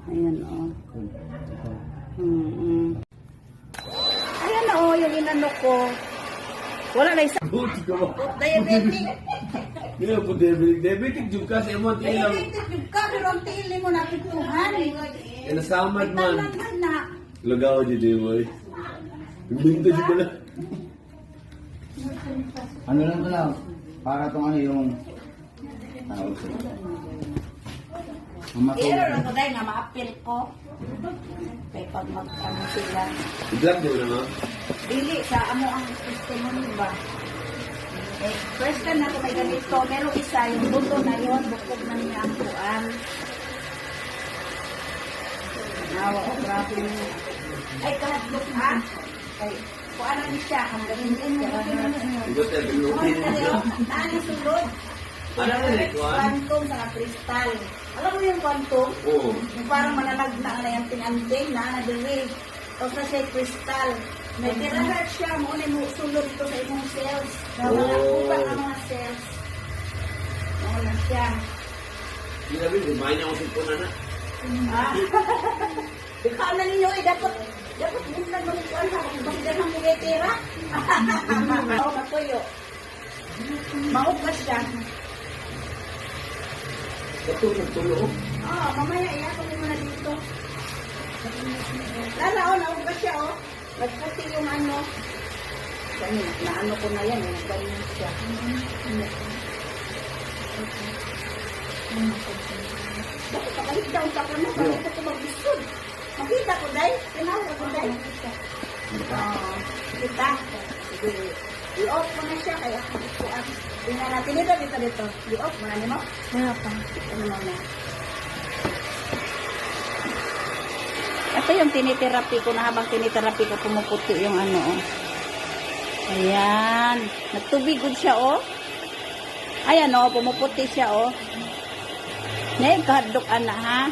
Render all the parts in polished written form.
Ayan, oh. Ayan, oh, yung inano ko. Wala na isa. Buti ko mo. Diabetic. Hindi po diabetic. Diabetic juga sa imo tilang. Diabetic yung ka, pero ang tiili mo napituhan. Nasamad man. Talangan na. Lugaw di di boy. Binto di pala. Ano lang ito lang, para itong ano yung tawag sila. Pero lang ko dahil nga ma-appeal ko. Kaya pag mag-ano sila. I-vlog mo na no? Dili sa amo ang testimony ba? Eh, first time na ako may ganito. Merong isa, yung buto na yun, bukog na niya ang kuan. Nawa ko, grabe niya. Ay, kahadlok ha? Ay, kuan na niya siya. Ang ganyan niya. Ito tayo binutin. Naan yung sulod. Ano mo ni kuan? Quantum sa kristal. Alam mo yung quantum? Oo. Yung parang mananagna na yung tinanting na nadiri. O sa siya kristal. May tirahat siya mo na mo sulod ito sa imong cells. Na mga ubang ang mga cells. Ano na siya. Hindi nabi, lumayan niya ako sa ipon na. Ah. Ikaw na ninyo eh, dapat buntag mo ito sa bakit ang mga tira. Oo, matuyo. Maupas siya. Ito, nagtulo. Oo, mamaya iapon mo na dito. Lala, oh, naugas siya, oh. Nagputi yung ano. Ganyan, naano ko na yan, eh. Ganyan siya. Bakit pakalit down ka pa mo? Bakit ako mag-bisod? Makita ko, Day. Tinawag ko, Day. Kita. Sige. I-off mo na siya, kaya ako dito. Tingnan natin dito. I-off mo na, di mo? Wala pa. Ano mo na? Ito yung tinitherapy ko na habang tinitherapy ko pumuputi yung ano, oh. Ayan. Nagtubigod siya, oh. Ayan, oh. Pumuputi siya, oh. Nagkahadlok, ana, ha?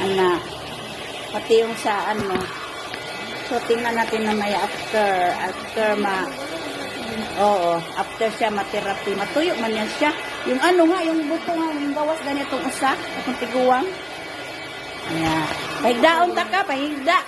Ana. Pati yung sa, ano. So, tingnan natin na may after after siya ma-therapy. Matuyo man yan siya. Yung ano nga, yung buto nga, yung gawas ganitong usa, itong tiguang. Ayan. Pahigdaon ta ka, pahigda.